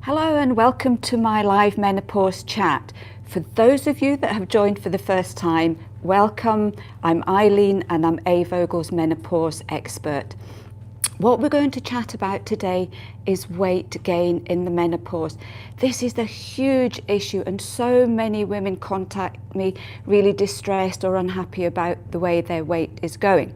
Hello and welcome to my live menopause chat. For those of you that have joined for the first time, welcome. I'm Eileen and I'm A. Vogel's menopause expert. What we're going to chat about today is weight gain in the menopause. This is a huge issue and so many women contact me really distressed or unhappy about the way their weight is going.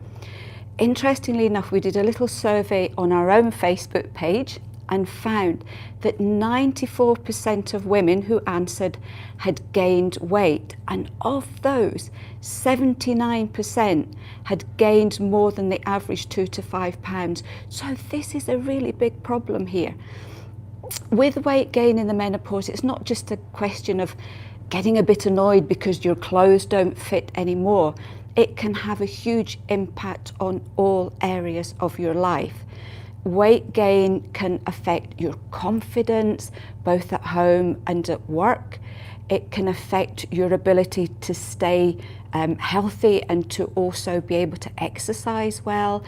Interestingly enough, we did a little survey on our own Facebook page and found that 94% of women who answered had gained weight, and of those 79% had gained more than the average 2 to 5 pounds. So this is a really big problem here. With weight gain in the menopause, it's not just a question of getting a bit annoyed because your clothes don't fit anymore. It can have a huge impact on all areas of your life. Weight gain can affect your confidence, both at home and at work. It can affect your ability to stay healthy and to also be able to exercise well.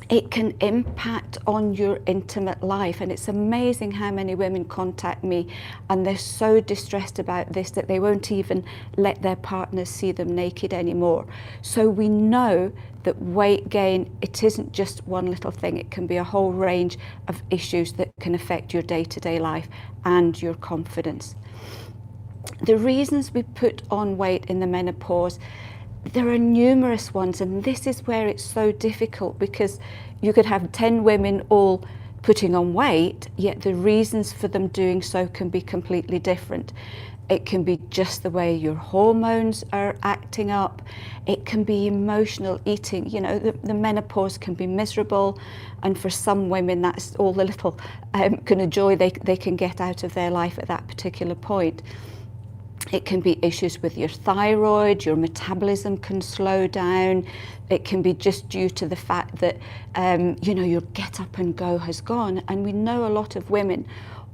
It can impact on your intimate life, and it's amazing how many women contact me and they're so distressed about this that they won't even let their partners see them naked anymore. So we know that weight gain, it isn't just one little thing, it can be a whole range of issues that can affect your day-to-day life and your confidence. The reasons we put on weight in the menopause, there are numerous ones, and this is where it's so difficult because you could have 10 women all putting on weight, yet the reasons for them doing so can be completely different. It can be just the way your hormones are acting up. It can be emotional eating. You know, the menopause can be miserable, and for some women that's all the little kind of joy they can get out of their life at that particular point. It can be issues with your thyroid, your metabolism can slow down. It can be just due to the fact that, you know, your get up and go has gone. And we know a lot of women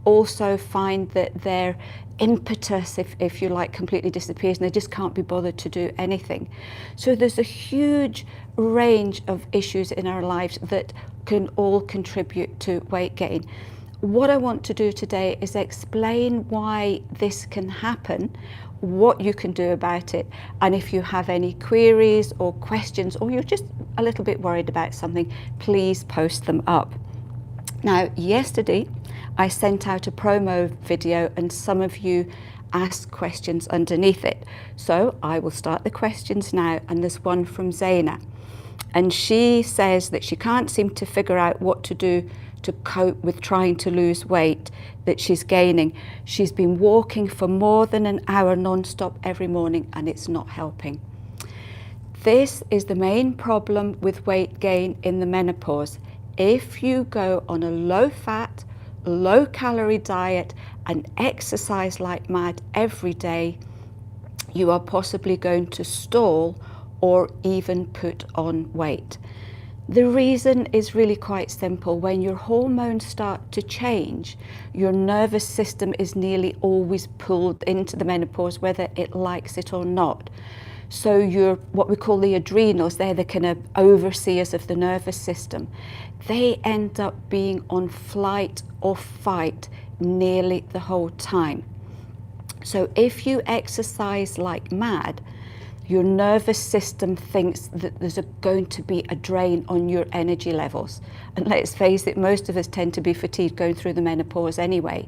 also find that their impetus, if you like, completely disappears and they just can't be bothered to do anything. So there's a huge range of issues in our lives that can all contribute to weight gain. What I want to do today is explain why this can happen, what you can do about it, and if you have any queries or questions or you're just a little bit worried about something, please post them up. Now, yesterday I sent out a promo video and some of you asked questions underneath it. So I will start the questions now, and there's one from Zaina. And she says that she can't seem to figure out what to do to cope with trying to lose weight that she's gaining. She's been walking for more than an hour non-stop every morning and it's not helping. This is the main problem with weight gain in the menopause. If you go on a low-fat, low-calorie diet and exercise like mad every day, you are possibly going to stall or even put on weight. The reason is really quite simple. When your hormones start to change, your nervous system is nearly always pulled into the menopause, whether it likes it or not. So your, what we call the adrenals, they're the kind of overseers of the nervous system. They end up being on flight or fight nearly the whole time. So if you exercise like mad, your nervous system thinks that there's going to be a drain on your energy levels. And let's face it, most of us tend to be fatigued going through the menopause anyway.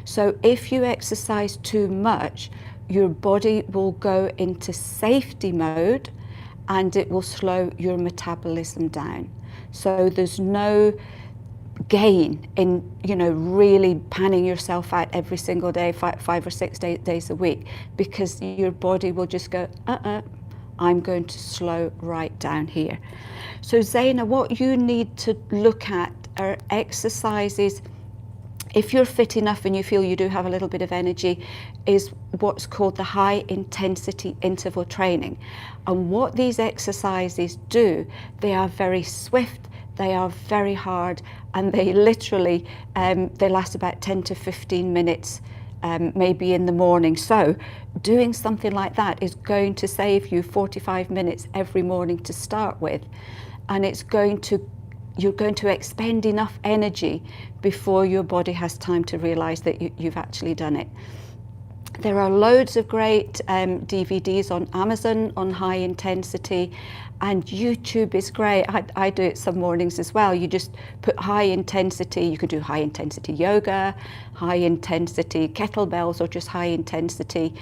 So if you exercise too much, your body will go into safety mode and it will slow your metabolism down. So there's no gain in, you know, really panning yourself out every single day, 5 or 6 days a week, because your body will just go, I'm going to slow right down here. So Zaina, what you need to look at are exercises. If you're fit enough and you feel you do have a little bit of energy, is what's called the high intensity interval training. And what these exercises do, they are very swift, they are very hard, and they literally, they last about 10 to 15 minutes, maybe in the morning. So doing something like that is going to save you 45 minutes every morning to start with. And it's going to you're going to expend enough energy before your body has time to realize that you've actually done it. There are loads of great DVDs on Amazon on high intensity, and YouTube is great. I do it some mornings as well. You just put high intensity, you could do high intensity yoga, high intensity kettlebells, or just high intensity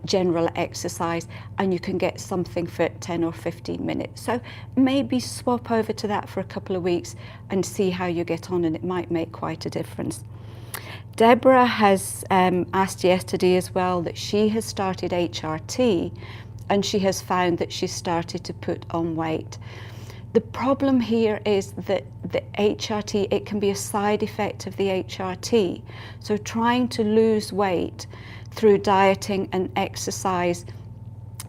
general exercise, and you can get something for 10 or 15 minutes. So maybe swap over to that for a couple of weeks and see how you get on, and it might make quite a difference. Deborah has asked yesterday as well that she has started HRT, and she has found that she's started to put on weight. The problem here is that the HRT, it can be a side effect of the HRT. So trying to lose weight through dieting and exercise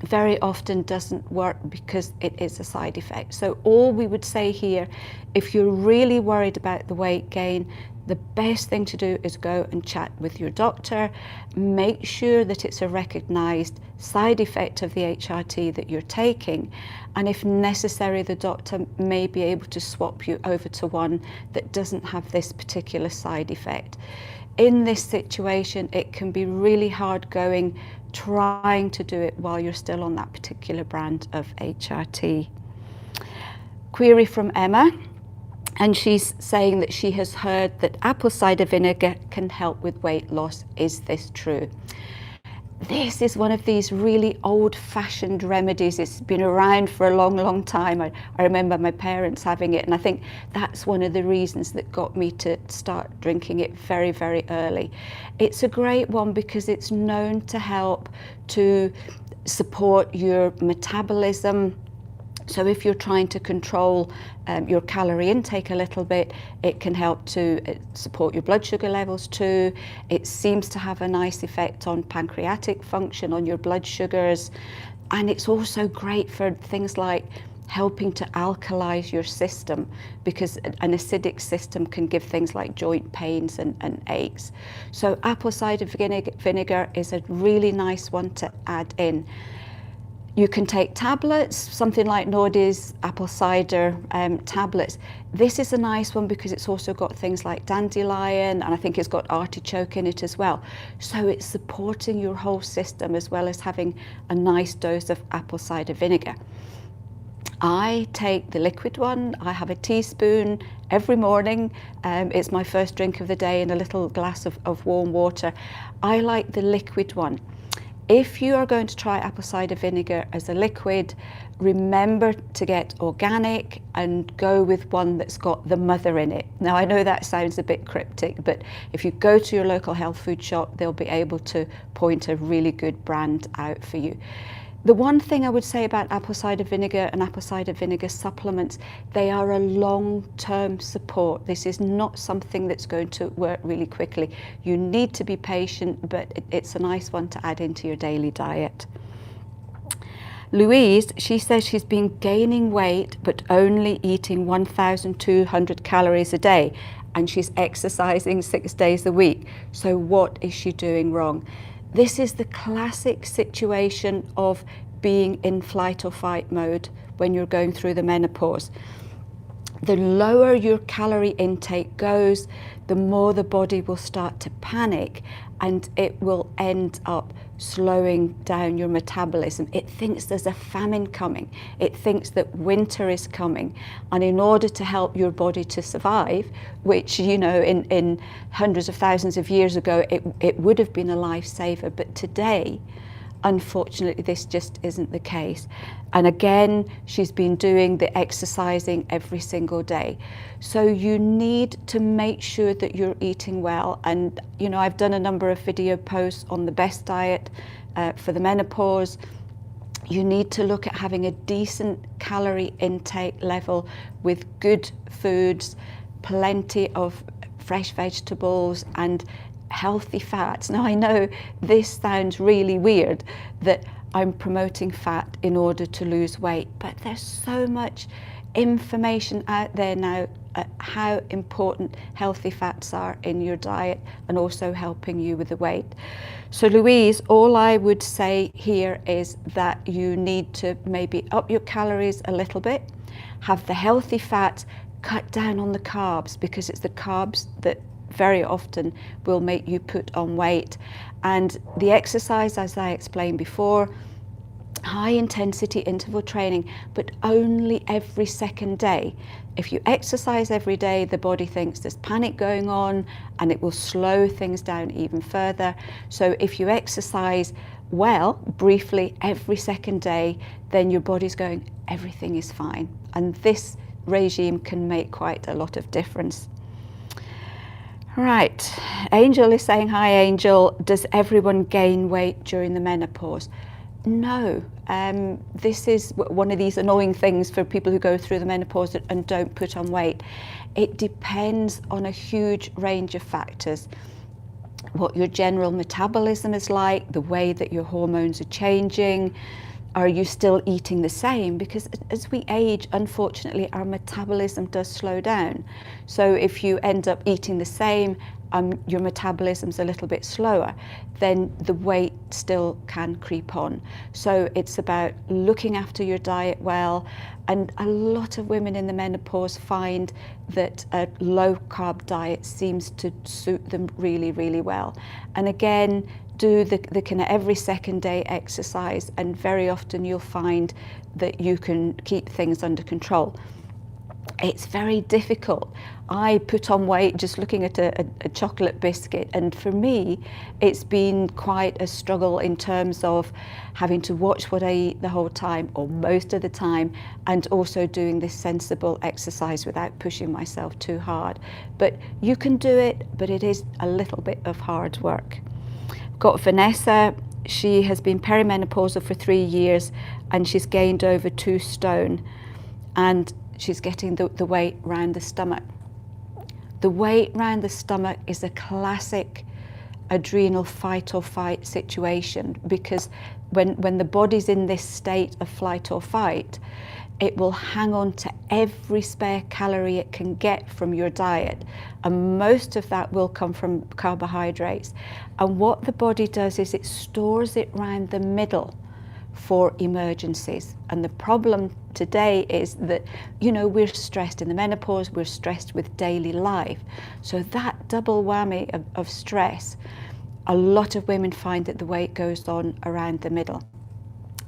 very often doesn't work because it is a side effect. So all we would say here, if you're really worried about the weight gain, the best thing to do is go and chat with your doctor. Make sure that it's a recognized side effect of the HRT that you're taking. And if necessary, the doctor may be able to swap you over to one that doesn't have this particular side effect. In this situation, it can be really hard going, trying to do it while you're still on that particular brand of HRT. Query from Emma. And she's saying that she has heard that apple cider vinegar can help with weight loss. Is this true? This is one of these really old-fashioned remedies. It's been around for a long, long time. I remember my parents having it, and I think that's one of the reasons that got me to start drinking it very, very early. It's a great one because it's known to help to support your metabolism. So if you're trying to control your calorie intake a little bit, it can help to support your blood sugar levels too. It seems to have a nice effect on pancreatic function, on your blood sugars. And it's also great for things like helping to alkalize your system, because an acidic system can give things like joint pains and aches. So apple cider vinegar is a really nice one to add in. You can take tablets, something like Nordy's apple cider tablets. This is a nice one because it's also got things like dandelion, and I think it's got artichoke in it as well. So it's supporting your whole system as well as having a nice dose of apple cider vinegar. I take the liquid one. I have a teaspoon every morning. It's my first drink of the day in a little glass of warm water. I like the liquid one. If you are going to try apple cider vinegar as a liquid, remember to get organic and go with one that's got the mother in it. Now, I know that sounds a bit cryptic, but if you go to your local health food shop, they'll be able to point a really good brand out for you. The one thing I would say about apple cider vinegar and apple cider vinegar supplements, they are a long-term support. This is not something that's going to work really quickly. You need to be patient, but it's a nice one to add into your daily diet. Louise, she says she's been gaining weight, but only eating 1,200 calories a day, and she's exercising 6 days a week. So what is she doing wrong? This is the classic situation of being in flight or fight mode when you're going through the menopause. The lower your calorie intake goes, the more the body will start to panic, and it will end up slowing down your metabolism. It thinks there's a famine coming. It thinks that winter is coming. And in order to help your body to survive, which, you know, in hundreds of thousands of years ago, it would have been a lifesaver. But today, unfortunately, this just isn't the case. And again, she's been doing the exercising every single day. So you need to make sure that you're eating well. And, you know, I've done a number of video posts on the best diet for the menopause. You need to look at having a decent calorie intake level with good foods, plenty of fresh vegetables and healthy fats. Now, I know this sounds really weird that I'm promoting fat in order to lose weight, but there's so much information out there now how important healthy fats are in your diet and also helping you with the weight. So Louise, all I would say here is that you need to maybe up your calories a little bit, have the healthy fats, cut down on the carbs, because it's the carbs that very often will make you put on weight. And the exercise, as I explained before, high intensity interval training, but only every second day. If you exercise every day, the body thinks there's panic going on and it will slow things down even further. So if you exercise well, briefly, every second day, then your body's going, everything is fine. And this regime can make quite a lot of difference. Right, Angel is saying, hi Angel, does everyone gain weight during the menopause? No, this is one of these annoying things for people who go through the menopause and don't put on weight. It depends on a huge range of factors. What your general metabolism is like, the way that your hormones are changing. Are you still eating the same? Because as we age, unfortunately, our metabolism does slow down. So if you end up eating the same, your metabolism's a little bit slower, then the weight still can creep on. So it's about looking after your diet well. And a lot of women in the menopause find that a low carb diet seems to suit them really, really well. And again, do the kind of every second day exercise, and very often you'll find that you can keep things under control. It's very difficult. I put on weight just looking at a chocolate biscuit, and for me it's been quite a struggle in terms of having to watch what I eat the whole time or most of the time, and also doing this sensible exercise without pushing myself too hard. But you can do it, but it is a little bit of hard work. Got Vanessa. She has been perimenopausal for 3 years and she's gained over 2 stone, and she's getting the weight round the stomach. The weight round the stomach is a classic adrenal fight or fight situation, because when the body's in this state of flight or fight, it will hang on to every spare calorie it can get from your diet, and most of that will come from carbohydrates. And what the body does is it stores it round the middle for emergencies. And the problem today is that, you know, we're stressed in the menopause, we're stressed with daily life. So that double whammy of stress, a lot of women find that the weight goes on around the middle.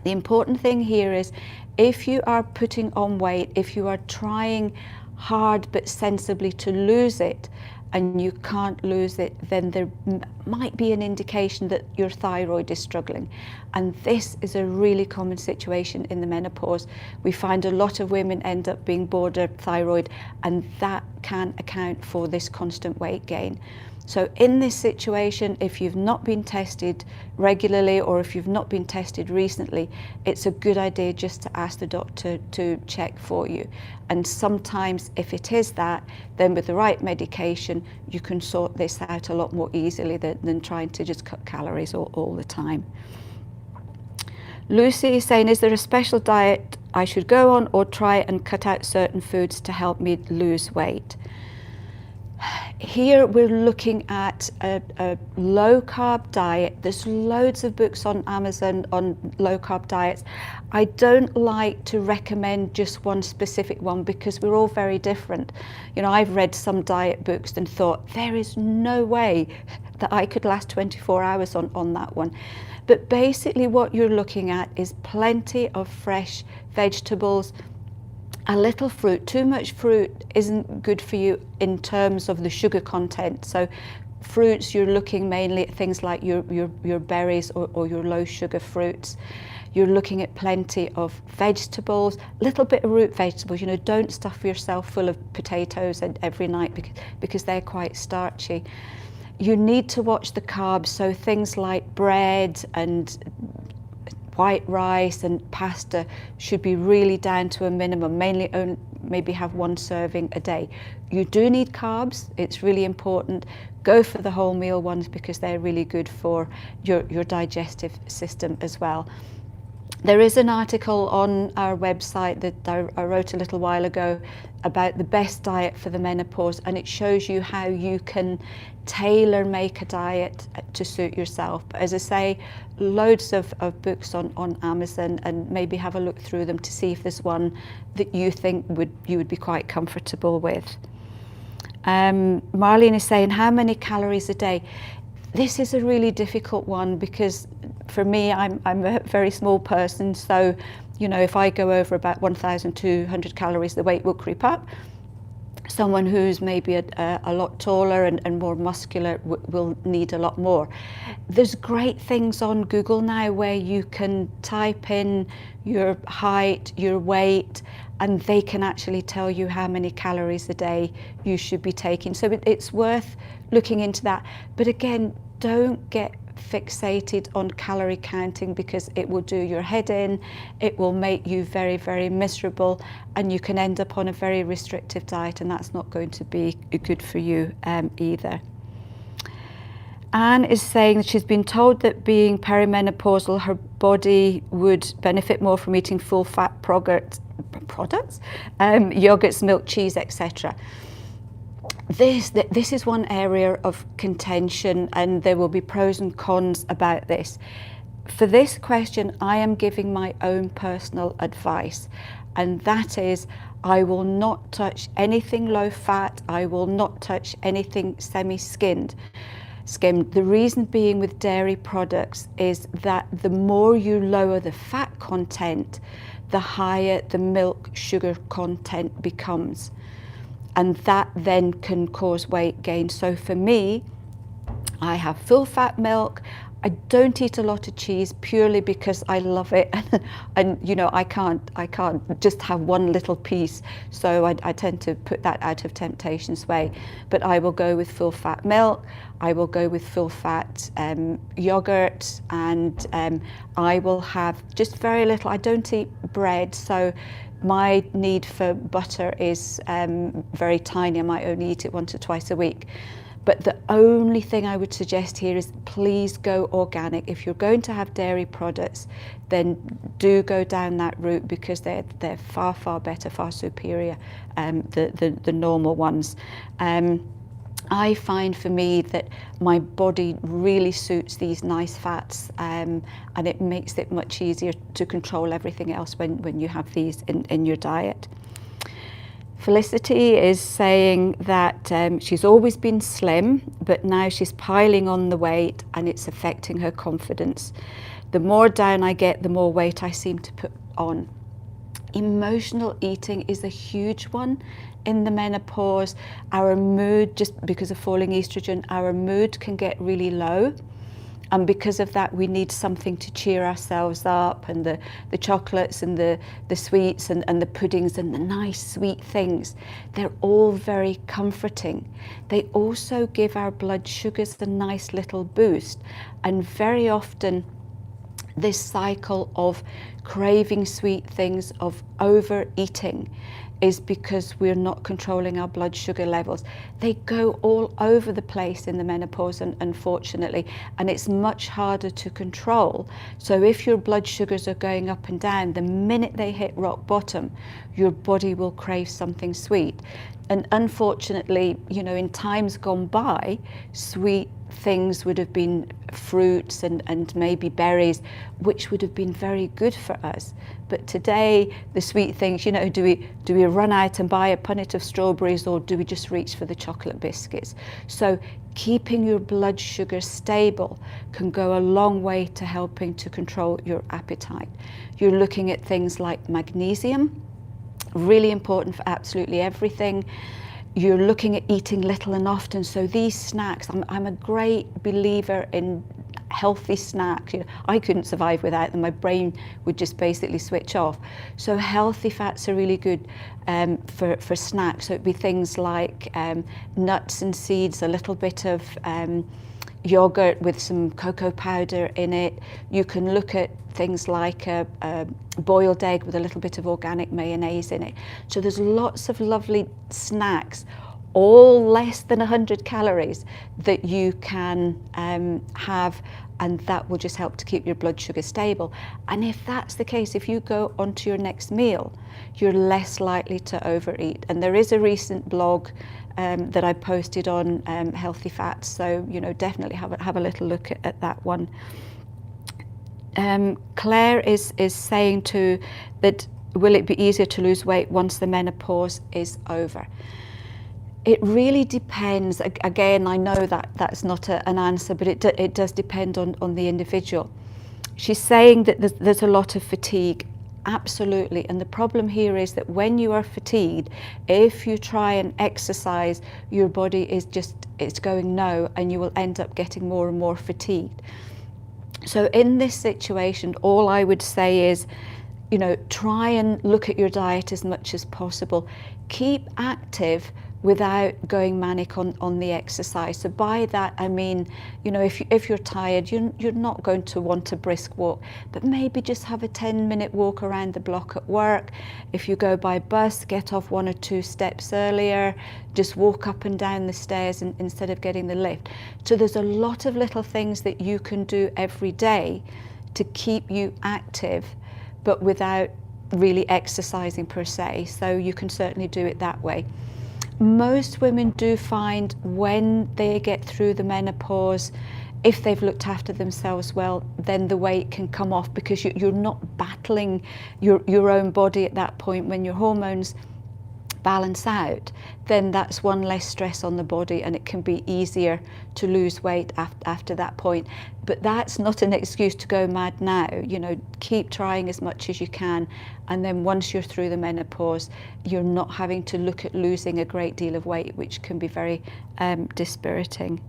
The important thing here is, if you are putting on weight, if you are trying hard but sensibly to lose it, and you can't lose it, then there might be an indication that your thyroid is struggling. And this is a really common situation in the menopause. We find a lot of women end up being border thyroid, and that can account for this constant weight gain. So in this situation, if you've not been tested regularly, or if you've not been tested recently, it's a good idea just to ask the doctor to check for you. And sometimes if it is that, then with the right medication, you can sort this out a lot more easily than trying to just cut calories all the time. Lucy is saying, is there a special diet I should go on, or try and cut out certain foods to help me lose weight? Here we're looking at a low carb diet. There's loads of books on Amazon on low carb diets. I don't like to recommend just one specific one, because we're all very different. You know, I've read some diet books and thought, there is no way that I could last 24 hours on that one. But basically what you're looking at is plenty of fresh vegetables, a little fruit. Too much fruit isn't good for you in terms of the sugar content. So fruits, you're looking mainly at things like your berries or your low sugar fruits. You're looking at plenty of vegetables, a little bit of root vegetables. You know, don't stuff yourself full of potatoes every night because they're quite starchy. You need to watch the carbs, so things like bread and white rice and pasta should be really down to a minimum, maybe have 1 serving a day. You do need carbs, it's really important. Go for the whole meal ones, because they're really good for your digestive system as well. There is an article on our website that I wrote a little while ago about the best diet for the menopause, and it shows you how you can tailor make a diet to suit yourself. But as I say, loads of books on Amazon, and maybe have a look through them to see if there's one that you think you would be quite comfortable with. Marlene is saying, how many calories a day? This is a really difficult one, because for me, I'm a very small person, so if I go over about 1,200 calories, the weight will creep up. Someone who's maybe a lot taller and more muscular will need a lot more. There's great things on Google now where you can type in your height, your weight, and they can actually tell you how many calories a day you should be taking. So it's worth looking into that. But again, don't get fixated on calorie counting, because it will do your head in, it will make you very, very miserable, and you can end up on a very restrictive diet, and that's not going to be good for you either. Anne is saying that she's been told that being perimenopausal, her body would benefit more from eating full fat products, yogurts, milk, cheese, etc. This is one area of contention, and there will be pros and cons about this. For this question, I am giving my own personal advice, and that is, I will not touch anything low fat, I will not touch anything semi-skimmed. The reason being with dairy products is that the more you lower the fat content, the higher the milk sugar content becomes. And that then can cause weight gain. So for me, I have full fat milk. I don't eat a lot of cheese purely because I love it, and I can't just have one little piece. So I tend to put that out of temptation's way. But I will go with full fat milk. I will go with full fat yogurt, and I will have just very little. I don't eat bread, so my need for butter is very tiny. I might only eat it once or twice a week. But the only thing I would suggest here is please go organic. If you're going to have dairy products, then do go down that route, because they're far, far better, far superior, the normal ones. I find for me that my body really suits these nice fats, and it makes it much easier to control everything else when you have these in your diet. Felicity is saying that she's always been slim, but now she's piling on the weight and it's affecting her confidence. The more down I get, the more weight I seem to put on. Emotional eating is a huge one in the menopause. Our mood, just because of falling estrogen, our mood can get really low. And because of that, we need something to cheer ourselves up, and the chocolates and the sweets and the puddings and the nice sweet things, they're all very comforting. They also give our blood sugars a nice little boost. And very often, this cycle of craving sweet things, of overeating, is because we're not controlling our blood sugar levels. They go all over the place in the menopause, unfortunately, and it's much harder to control. So if your blood sugars are going up and down, the minute they hit rock bottom, your body will crave something sweet. And unfortunately, in times gone by, sweet things would have been fruits and maybe berries, which would have been very good for us. But today, the sweet things, do we run out and buy a punnet of strawberries, or do we just reach for the chocolate biscuits? So keeping your blood sugar stable can go a long way to helping to control your appetite. You're looking at things like magnesium, really important for absolutely everything. You're looking at eating little and often. So these snacks, I'm a great believer in healthy snacks. I couldn't survive without them. My brain would just basically switch off. So healthy fats are really good for snacks. So it'd be things like nuts and seeds, a little bit of yogurt with some cocoa powder in it. You can look at things like a boiled egg with a little bit of organic mayonnaise in it. So there's lots of lovely snacks, all less than 100 calories that you can have, and that will just help to keep your blood sugar stable. And if that's the case, if you go onto your next meal, you're less likely to overeat. And there is a recent blog that I posted on healthy fats, so definitely have a little look at that one. Claire is saying too that will it be easier to lose weight once the menopause is over? It really depends. Again, I know that that's not an answer, but it does depend on the individual. She's saying that there's a lot of fatigue. Absolutely. And the problem here is that when you are fatigued, if you try and exercise, your body it's going no, and you will end up getting more and more fatigued. So in this situation, all I would say is, try and look at your diet as much as possible. Keep active without going manic on the exercise. So by that I mean, if you're tired, you're not going to want a brisk walk, but maybe just have a 10-minute walk around the block at work. If you go by bus, get off 1 or 2 steps earlier, just walk up and down the stairs instead of getting the lift. So there's a lot of little things that you can do every day to keep you active, but without really exercising per se. So you can certainly do it that way. Most women do find when they get through the menopause, if they've looked after themselves well, then the weight can come off, because you're not battling your own body at that point. When your hormones balance out, then that's one less stress on the body, and it can be easier to lose weight after that point. But that's not an excuse to go mad now. Keep trying as much as you can, and then once you're through the menopause, you're not having to look at losing a great deal of weight, which can be very dispiriting.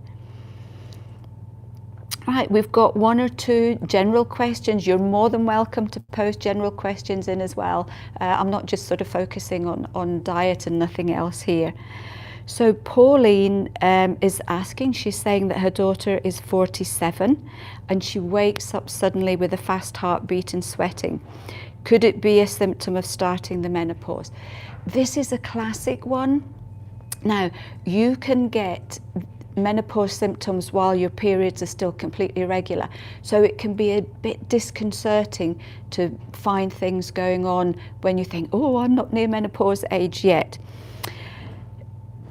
Right, we've got 1 or 2 general questions. You're more than welcome to post general questions in as well. I'm not just sort of focusing on diet and nothing else here. So Pauline is asking, she's saying that her daughter is 47 and she wakes up suddenly with a fast heartbeat and sweating. Could it be a symptom of starting the menopause? This is a classic one. Now, you can get menopause symptoms while your periods are still completely irregular, so it can be a bit disconcerting to find things going on when you think, oh, I'm not near menopause age yet.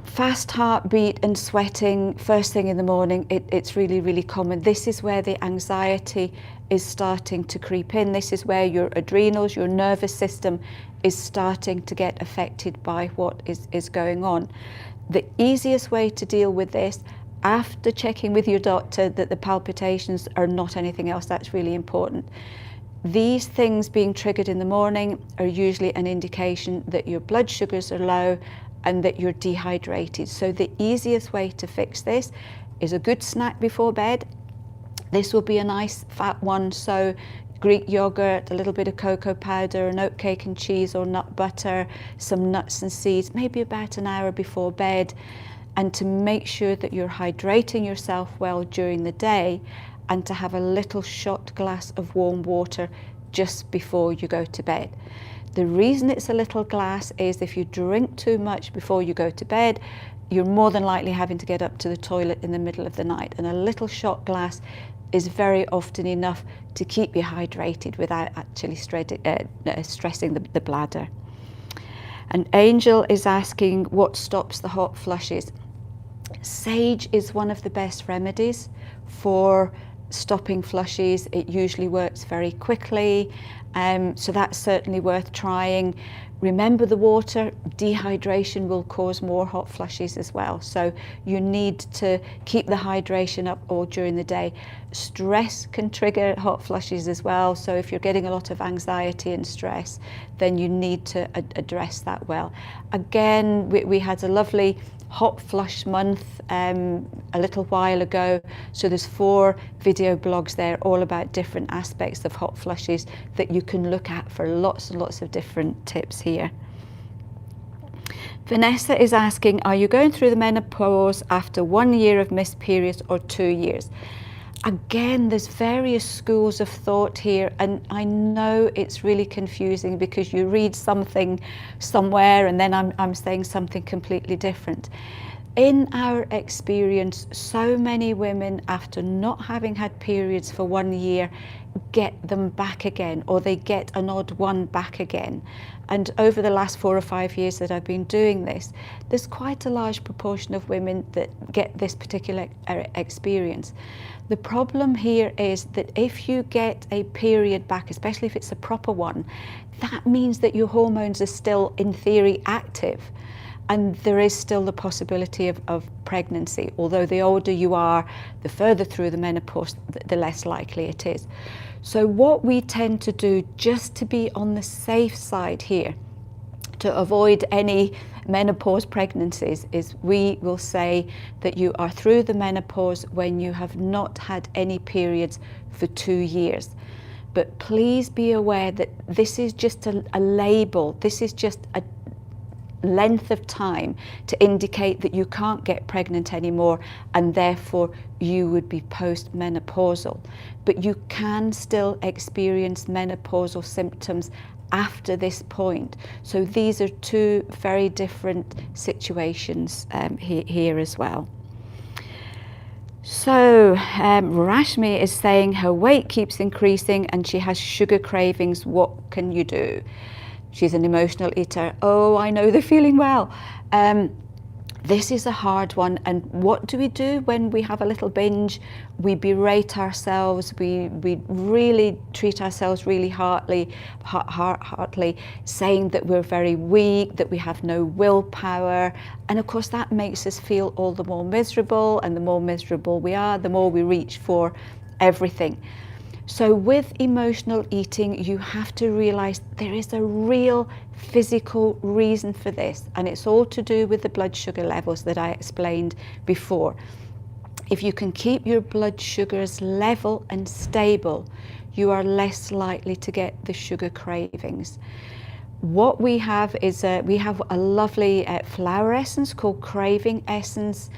Fast heartbeat and sweating first thing in the morning, it's really, really common. This is where the anxiety is starting to creep in. This is where your adrenals, your nervous system is starting to get affected by what is going on. The easiest way to deal with this, after checking with your doctor that the palpitations are not anything else, that's really important. These things being triggered in the morning are usually an indication that your blood sugars are low and that you're dehydrated. So the easiest way to fix this is a good snack before bed. This will be a nice fat one, so Greek yogurt, a little bit of cocoa powder, an oat cake and cheese or nut butter, some nuts and seeds, maybe about an hour before bed, and to make sure that you're hydrating yourself well during the day, and to have a little shot glass of warm water just before you go to bed. The reason it's a little glass is if you drink too much before you go to bed, you're more than likely having to get up to the toilet in the middle of the night, and a little shot glass is very often enough to keep you hydrated without actually stressing the bladder. And Angel is asking what stops the hot flushes. Sage is one of the best remedies for stopping flushes. It usually works very quickly, so that's certainly worth trying. Remember the water, dehydration will cause more hot flushes as well. So you need to keep the hydration up all during the day. Stress can trigger hot flushes as well. So if you're getting a lot of anxiety and stress, then you need to address that well. Again, we had a lovely hot flush month a little while ago. So there's 4 video blogs there all about different aspects of hot flushes that you can look at for lots and lots of different tips here. Vanessa is asking, are you going through the menopause after 1 year of missed periods or 2 years? Again, there's various schools of thought here, and I know it's really confusing because you read something somewhere and then I'm saying something completely different. In our experience, so many women, after not having had periods for 1 year, get them back again, or they get an odd one back again. And over the last 4 or 5 years that I've been doing this, there's quite a large proportion of women that get this particular experience. The problem here is that if you get a period back, especially if it's a proper one, that means that your hormones are still, in theory, active. And there is still the possibility of pregnancy. Although the older you are, the further through the menopause, the less likely it is. So what we tend to do, just to be on the safe side here, to avoid any menopause pregnancies, is we will say that you are through the menopause when you have not had any periods for 2 years. But please be aware that this is just a label. This is just a length of time to indicate that you can't get pregnant anymore, and therefore you would be post-menopausal. But you can still experience menopausal symptoms after this point. So these are two very different situations here as well. So Rashmi is saying her weight keeps increasing and she has sugar cravings. What can you do? She's an emotional eater. Oh, I know the feeling well. This is a hard one. And what do we do when we have a little binge? We berate ourselves. We really treat ourselves really heartily, saying that we're very weak, that we have no willpower. And of course, that makes us feel all the more miserable. And the more miserable we are, the more we reach for everything. So with emotional eating, you have to realize there is a real physical reason for this, and it's all to do with the blood sugar levels that I explained before. If you can keep your blood sugars level and stable, you are less likely to get the sugar cravings. What we have is we have a lovely flower essence called Craving Essence,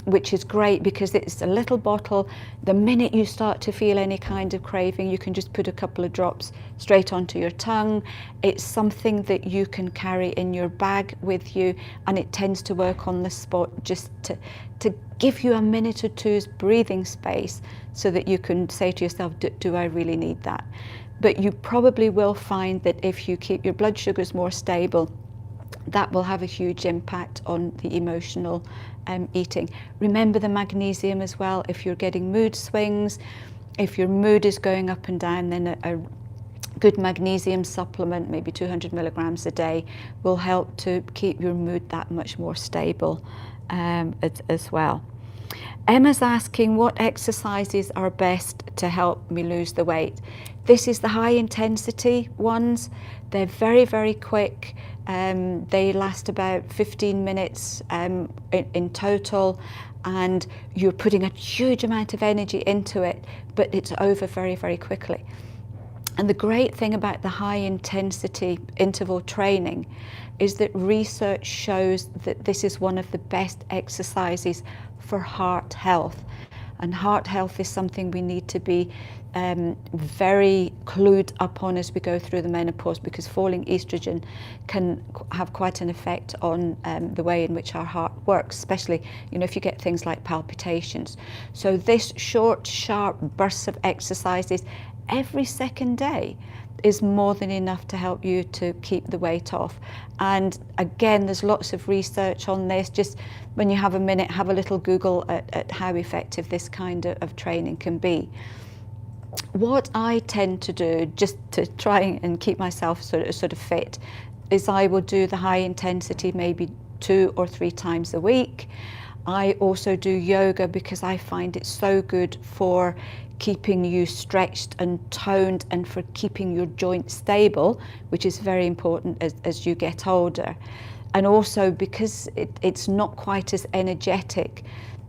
which is great because it's a little bottle. The minute you start to feel any kind of craving, you can just put a couple of drops straight onto your tongue. It's something that you can carry in your bag with you, and it tends to work on the spot just to give you a minute or two's breathing space so that you can say to yourself, do I really need that? But you probably will find that if you keep your blood sugars more stable, that will have a huge impact on the emotional eating. Remember the magnesium as well. If you're getting mood swings, if your mood is going up and down, then a good magnesium supplement, maybe 200 milligrams a day, will help to keep your mood that much more stable as well. Emma's asking what exercises are best to help me lose the weight. This is the high intensity ones. They're very, very quick. They last about 15 minutes in total, and you're putting a huge amount of energy into it, but it's over very, very quickly. And the great thing about the high intensity interval training is that research shows that this is one of the best exercises for heart health. And heart health is something we need to be very clued up on as we go through the menopause, because falling estrogen can have quite an effect on the way in which our heart works, especially if you get things like palpitations. So this short, sharp bursts of exercises every second day is more than enough to help you to keep the weight off. And again, there's lots of research on this. Just when you have a minute, have a little Google at how effective this kind of training can be. What I tend to do, just to try and keep myself sort of fit, is I will do the high intensity maybe 2 or 3 times a week. I also do yoga because I find it so good for keeping you stretched and toned and for keeping your joints stable, which is very important as you get older. And also because it's not quite as energetic,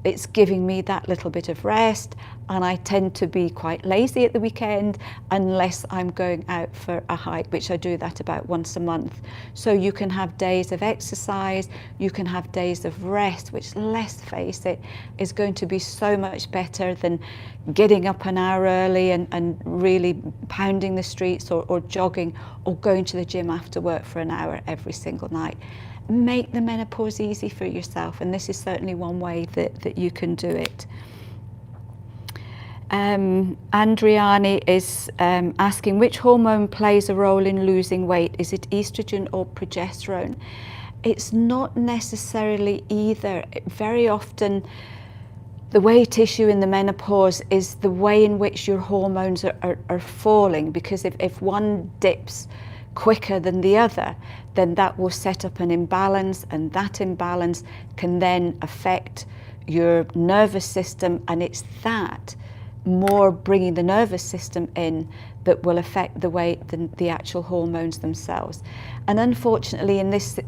it's giving me that little bit of rest, and I tend to be quite lazy at the weekend unless I'm going out for a hike, which I do that about once a month. So you can have days of exercise, you can have days of rest, which, let's face it, is going to be so much better than getting up an hour early and really pounding the streets or jogging or going to the gym after work for an hour every single night. make the menopause easy for yourself, and this is certainly one way that you can do it. Andriani is asking, which hormone plays a role in losing weight? Is it estrogen or progesterone? It's not necessarily either. Very often the weight issue in the menopause is the way in which your hormones are falling, because if one dips quicker than the other, then that will set up an imbalance, and that imbalance can then affect your nervous system, and it's that more bringing the nervous system in that will affect the weight than the actual hormones themselves. And unfortunately in this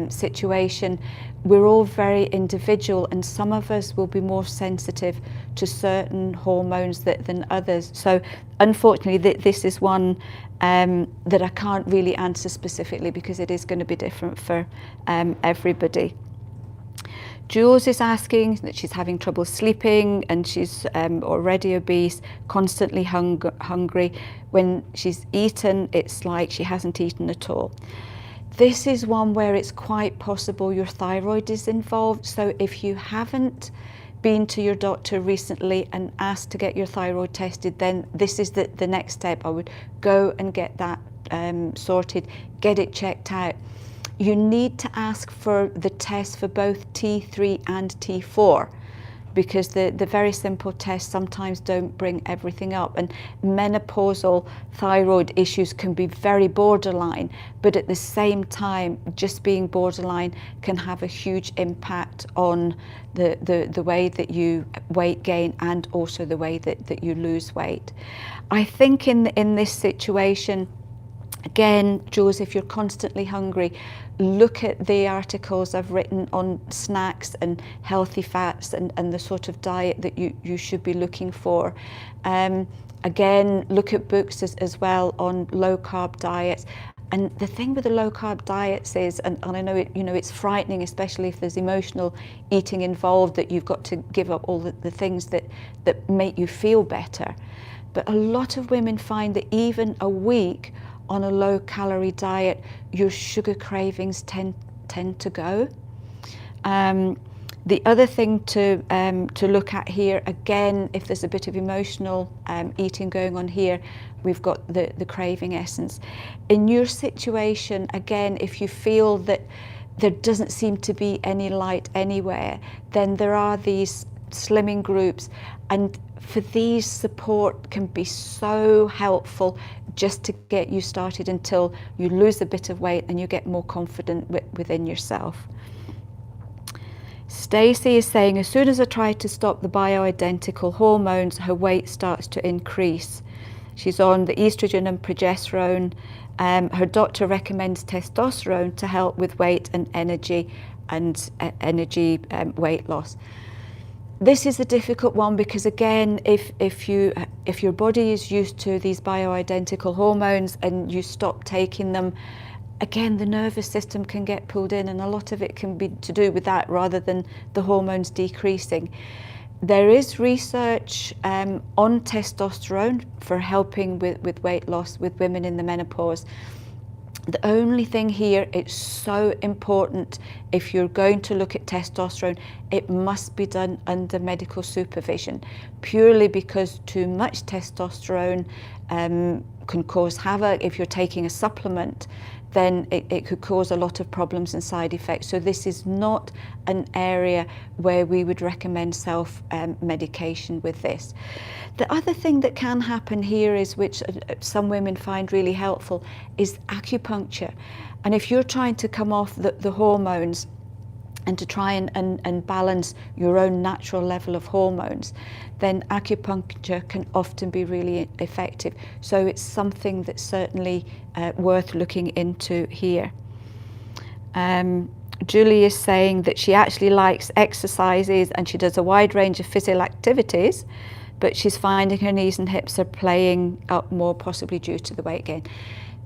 situation, we're all very individual, and some of us will be more sensitive to certain hormones than others. So unfortunately this is one that I can't really answer specifically, because it is going to be different for everybody. Jules is asking that she's having trouble sleeping, and she's already obese, constantly hungry. When she's eaten, it's like she hasn't eaten at all. This is one where it's quite possible your thyroid is involved. So if you haven't been to your doctor recently and asked to get your thyroid tested, then this is the next step. I would go and get that sorted, get it checked out. You need to ask for the test for both T3 and T4, because the very simple tests sometimes don't bring everything up, and menopausal thyroid issues can be very borderline, but at the same time just being borderline can have a huge impact on the way that you weight gain and also the way that you lose weight. I think in this situation, again, Jules, if you're constantly hungry, look at the articles I've written on snacks and healthy fats and the sort of diet that you should be looking for. Again, look at books as well on low carb diets. And the thing with the low carb diets is, and I know it's frightening, especially if there's emotional eating involved, that you've got to give up all the things that make you feel better. But a lot of women find that even a week on a low calorie diet, your sugar cravings tend to go. The other thing to look at here, again, if there's a bit of emotional eating going on here, we've got the craving essence. In your situation, again, if you feel that there doesn't seem to be any light anywhere, then there are these slimming groups, and for these, support can be so helpful just to get you started until you lose a bit of weight and you get more confident within yourself. Stacey is saying, as soon as I try to stop the bioidentical hormones, her weight starts to increase. She's on the estrogen and progesterone. Her doctor recommends testosterone to help with weight and energy weight loss. This is a difficult one, because again, if your body is used to these bioidentical hormones and you stop taking them, again, the nervous system can get pulled in, and a lot of it can be to do with that rather than the hormones decreasing. There is research on testosterone for helping with weight loss with women in the menopause. The only thing here, it's so important, if you're going to look at testosterone, it must be done under medical supervision, purely because too much testosterone can cause havoc. If you're taking a supplement, then it could cause a lot of problems and side effects. So this is not an area where we would recommend self-medication with this. The other thing that can happen here is, which some women find really helpful, is acupuncture. And if you're trying to come off the hormones and to try and balance your own natural level of hormones, then acupuncture can often be really effective. So it's something that's certainly worth looking into here. Julie is saying that she actually likes exercises and she does a wide range of physical activities, but she's finding her knees and hips are playing up more, possibly due to the weight gain.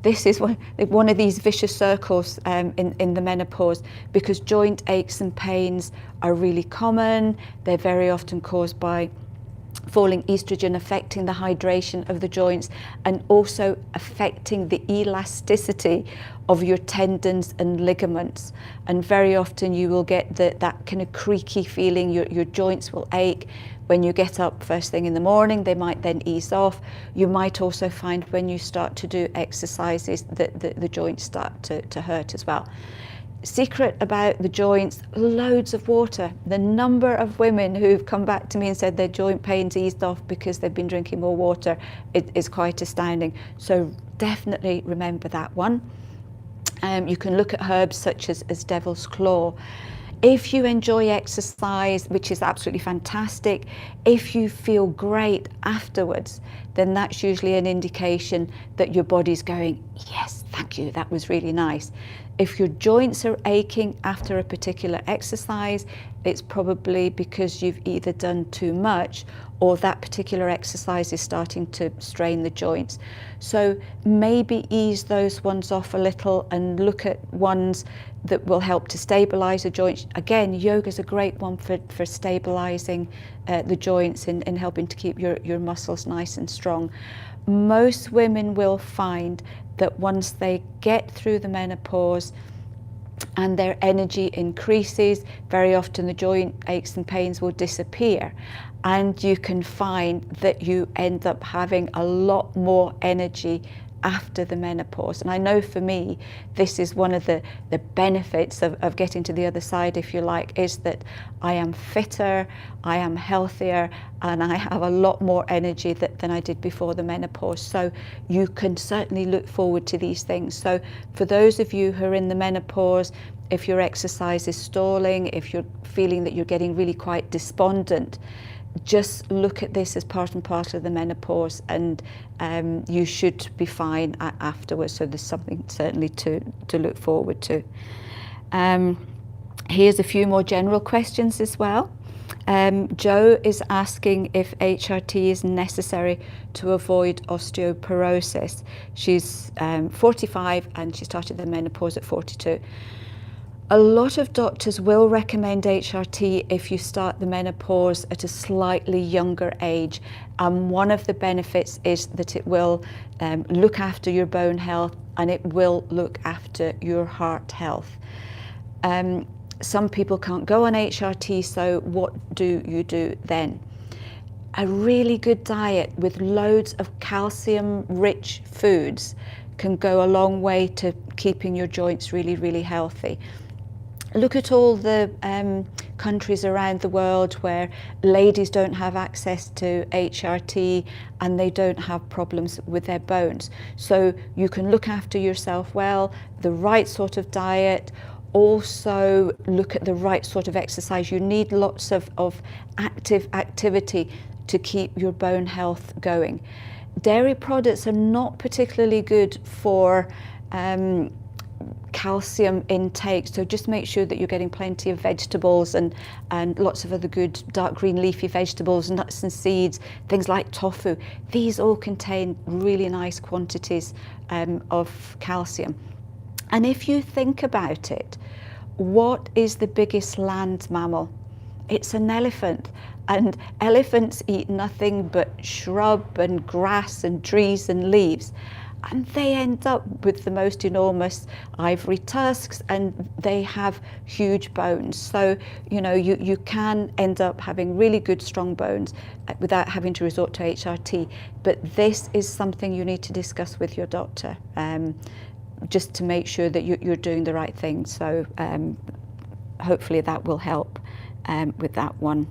This is one of these vicious circles in the menopause, because joint aches and pains are really common. They're very often caused by falling estrogen affecting the hydration of the joints and also affecting the elasticity of your tendons and ligaments. And very often you will get that kind of creaky feeling. Your joints will ache. When you get up first thing in the morning, they might then ease off. You might also find when you start to do exercises that the joints start to hurt as well. Secret about the joints, loads of water. The number of women who've come back to me and said their joint pains eased off because they've been drinking more water is quite astounding. So definitely remember that one. You can look at herbs such as devil's claw. If you enjoy exercise, which is absolutely fantastic, if you feel great afterwards, then that's usually an indication that your body's going, yes, thank you, that was really nice. If your joints are aching after a particular exercise, it's probably because you've either done too much or that particular exercise is starting to strain the joints. So maybe ease those ones off a little and look at ones that will help to stabilize the joints. Again, yoga is a great one for stabilizing the joints and helping to keep your muscles nice and strong. Most women will find that once they get through the menopause and their energy increases, very often the joint aches and pains will disappear, and you can find that you end up having a lot more energy after the menopause. And I know for me, this is one of the benefits of getting to the other side, if you like, is that I am fitter, I am healthier, and I have a lot more energy than I did before the menopause. So you can certainly look forward to these things. So for those of you who are in the menopause, if your exercise is stalling, if you're feeling that you're getting really quite despondent, just look at this as part and parcel of the menopause, and you should be fine afterwards. So there's something certainly to look forward to. Here's a few more general questions as well. Joe is asking if HRT is necessary to avoid osteoporosis. She's 45 and she started the menopause at 42. A lot of doctors will recommend HRT if you start the menopause at a slightly younger age. One of the benefits is that it will look after your bone health and it will look after your heart health. Some people can't go on HRT, so what do you do then? A really good diet with loads of calcium-rich foods can go a long way to keeping your joints really, really healthy. Look at all the countries around the world where ladies don't have access to HRT and they don't have problems with their bones. So you can look after yourself well, the right sort of diet, also look at the right sort of exercise. You need lots of active activity to keep your bone health going. Dairy products are not particularly good for calcium intake, so just make sure that you're getting plenty of vegetables and lots of other good dark green leafy vegetables, nuts and seeds, things like tofu. These all contain really nice quantities of calcium. And if you think about it, what is the biggest land mammal? It's an elephant, and elephants eat nothing but shrub and grass and trees and leaves. And they end up with the most enormous ivory tusks, and they have huge bones. So, you know, you can end up having really good, strong bones without having to resort to HRT. But this is something you need to discuss with your doctor, just to make sure that you're doing the right thing. So hopefully that will help with that one.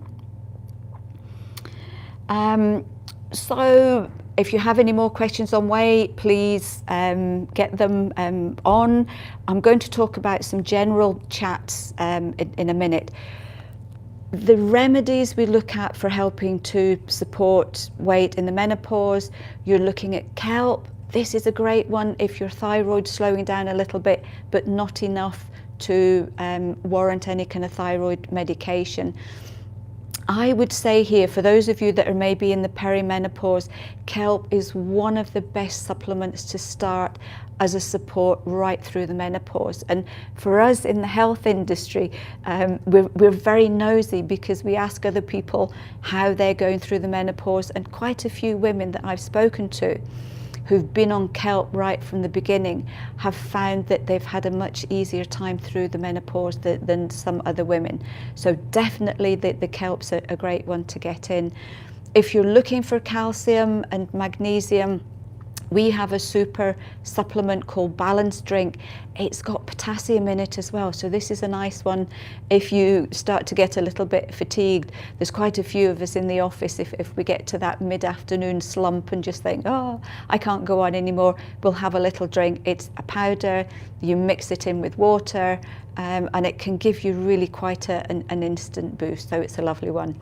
So if you have any more questions on weight, please get them on. I'm going to talk about some general chats in a minute. The remedies we look at for helping to support weight in the menopause, you're looking at kelp. This is a great one if your thyroid's slowing down a little bit, but not enough to warrant any kind of thyroid medication. I would say here, for those of you that are maybe in the perimenopause, kelp is one of the best supplements to start as a support right through the menopause. And for us in the health industry, we're very nosy because we ask other people how they're going through the menopause, and quite a few women that I've spoken to who've been on kelp right from the beginning have found that they've had a much easier time through the menopause than some other women. So definitely the kelp's a great one to get in. If you're looking for calcium and magnesium, we have a super supplement called Balance Drink. It's got potassium in it as well, so this is a nice one if you start to get a little bit fatigued. There's quite a few of us in the office, if we get to that mid-afternoon slump and just think, oh, I can't go on anymore, we'll have a little drink. It's a powder, you mix it in with water, and it can give you really quite an instant boost, so it's a lovely one.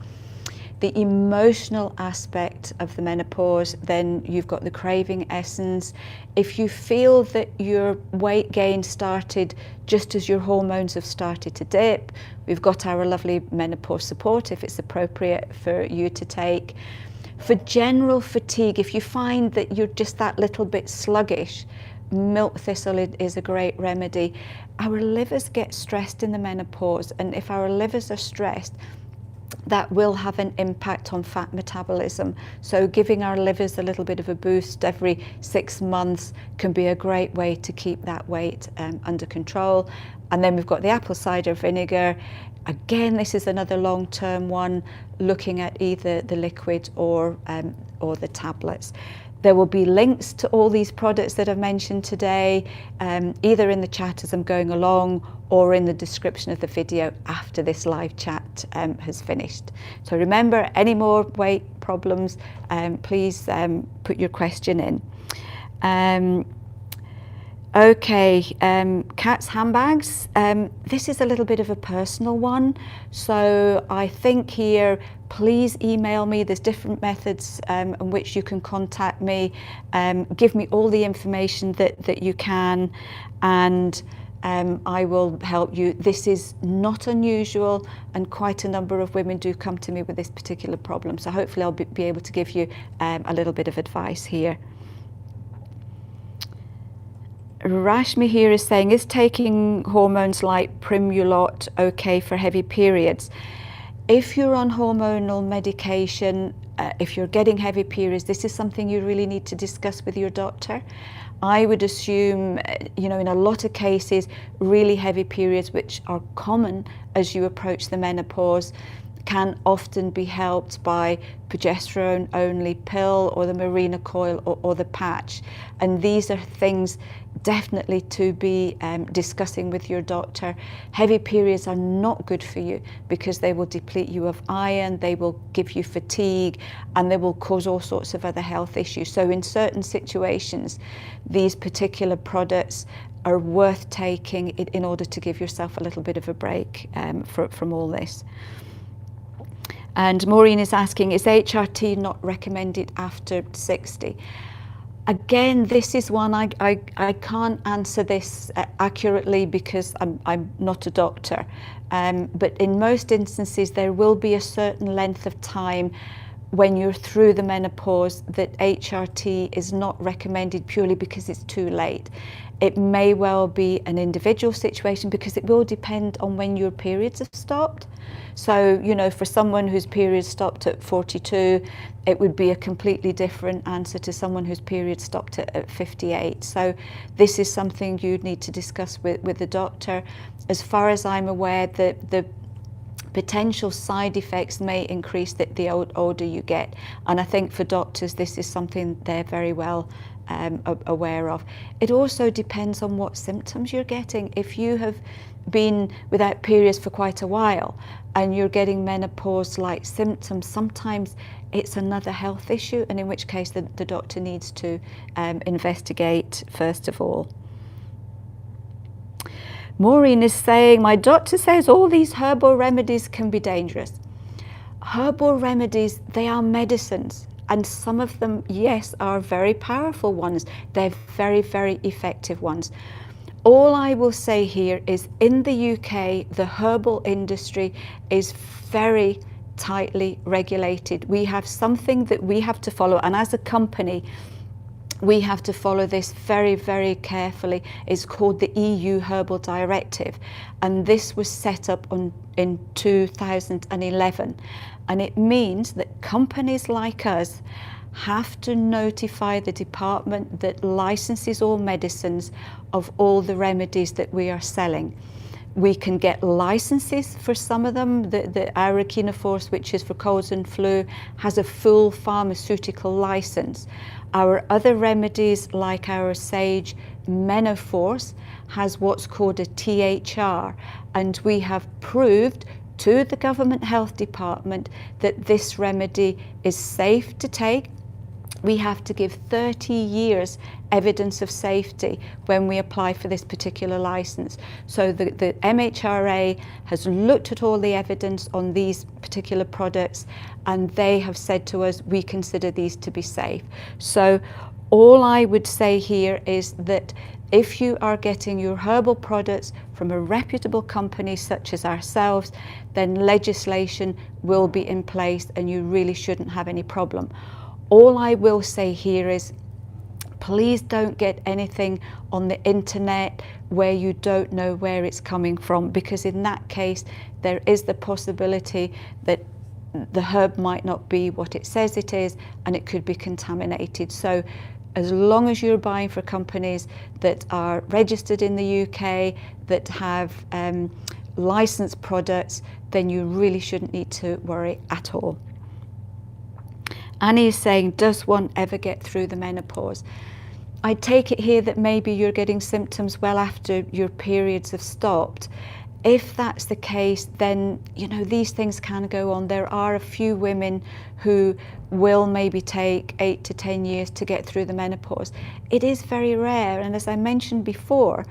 The emotional aspect of the menopause, then you've got the craving essence. If you feel that your weight gain started just as your hormones have started to dip, we've got our lovely menopause support if it's appropriate for you to take. For general fatigue, if you find that you're just that little bit sluggish, milk thistle is a great remedy. Our livers get stressed in the menopause, and if our livers are stressed, that will have an impact on fat metabolism. So giving our livers a little bit of a boost every 6 months can be a great way to keep that weight under control. And then we've got the apple cider vinegar. Again, this is another long-term one, looking at either the liquid or the tablets. There will be links to all these products that I've mentioned today, either in the chat as I'm going along or in the description of the video after this live chat has finished. So remember, any more weight problems, please put your question in. Okay, Cat's handbags. This is a little bit of a personal one. So I think here, please email me. There's different methods in which you can contact me. Give me all the information that you can, and I will help you. This is not unusual, and quite a number of women do come to me with this particular problem. So hopefully I'll be able to give you a little bit of advice here. Rashmi here is saying, is taking hormones like Primulot okay for heavy periods? If you're on hormonal medication, if you're getting heavy periods, this is something you really need to discuss with your doctor. I would assume, you know, in a lot of cases, really heavy periods, which are common as you approach the menopause, can often be helped by progesterone only pill or the Mirena coil or the patch. And these are things definitely to be discussing with your doctor. Heavy periods are not good for you because they will deplete you of iron, they will give you fatigue, and they will cause all sorts of other health issues. So in certain situations, these particular products are worth taking in order to give yourself a little bit of a break from all this. And Maureen is asking, is HRT not recommended after 60? Again, this is one I can't answer this accurately because I'm not a doctor. But in most instances, there will be a certain length of time when you're through the menopause that HRT is not recommended purely because it's too late. It may well be an individual situation because it will depend on when your periods have stopped. So, you know, for someone whose period stopped at 42, it would be a completely different answer to someone whose period stopped at 58. So this is something you'd need to discuss with the doctor. As far as I'm aware, the potential side effects may increase the older you get. And I think for doctors, this is something they're very well aware of. It also depends on what symptoms you're getting. If you have been without periods for quite a while and you're getting menopause-like symptoms, sometimes it's another health issue, and in which case the doctor needs to investigate first of all. Maureen is saying, my doctor says all these herbal remedies can be dangerous. Herbal remedies, they are medicines. And some of them, yes, are very powerful ones. They're very, very effective ones. All I will say here is in the UK, the herbal industry is very tightly regulated. We have something that we have to follow, and as a company we have to follow this very, very carefully. It's called the EU Herbal Directive, and this was set up in 2011, and it means that companies like us have to notify the department that licenses all medicines of all the remedies that we are selling. We can get licenses for some of them. The Force, which is for colds and flu, has a full pharmaceutical license. Our other remedies, like our Sage Menoforce, has what's called a THR, and we have proved to the government health department that this remedy is safe to take. We have to give 30 years evidence of safety when we apply for this particular license. So the MHRA has looked at all the evidence on these particular products, and they have said to us, we consider these to be safe. So all I would say here is that if you are getting your herbal products from a reputable company such as ourselves, then legislation will be in place and you really shouldn't have any problem. All I will say here is, please don't get anything on the internet where you don't know where it's coming from, because in that case there is the possibility that the herb might not be what it says it is, and it could be contaminated. So as long as you're buying for companies that are registered in the UK, that have licensed products, then you really shouldn't need to worry at all. Annie is saying, does one ever get through the menopause? I take it here that maybe you're getting symptoms well after your periods have stopped. If that's the case, then, you know, these things can go on. There are a few women who will maybe take 8 to 10 years to get through the menopause. It is very rare, and as I mentioned before,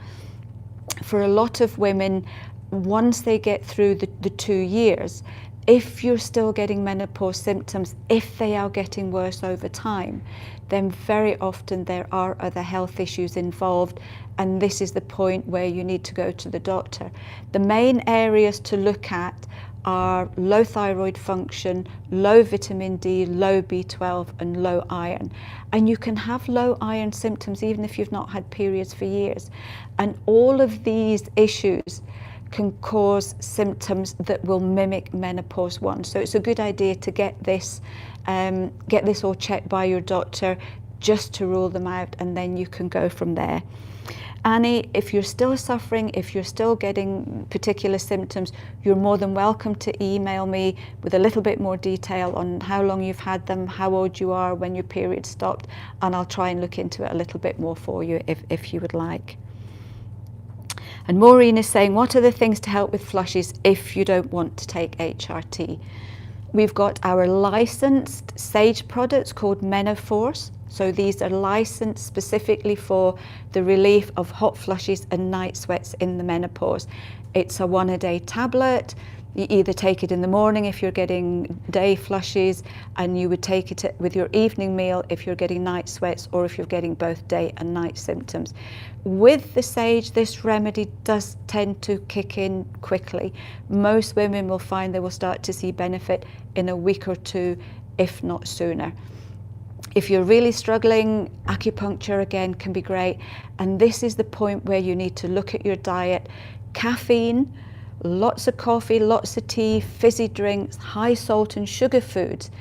for a lot of women, once they get through the 2 years, if you're still getting menopause symptoms, if they are getting worse over time, then very often there are other health issues involved, and this is the point where you need to go to the doctor. The main areas to look at are low thyroid function, low vitamin D, low B12 and low iron. And you can have low iron symptoms even if you've not had periods for years. And all of these issues can cause symptoms that will mimic menopause 1. So it's a good idea to get this all checked by your doctor just to rule them out, and then you can go from there. Annie, if you're still suffering, if you're still getting particular symptoms, you're more than welcome to email me with a little bit more detail on how long you've had them, how old you are, when your period stopped, and I'll try and look into it a little bit more for you if you would like. And Maureen is saying, what are the things to help with flushes if you don't want to take HRT? We've got our licensed Sage products called Menoforce. So these are licensed specifically for the relief of hot flushes and night sweats in the menopause. It's a 1-a-day tablet. You either take it in the morning if you're getting day flushes, and you would take it with your evening meal if you're getting night sweats, or if you're getting both day and night symptoms. With the Sage, this remedy does tend to kick in quickly. Most women will find they will start to see benefit in a week or 2, if not sooner. If you're really struggling, acupuncture again can be great. And this is the point where you need to look at your diet. Caffeine, lots of coffee, lots of tea, fizzy drinks, high salt and sugar foods.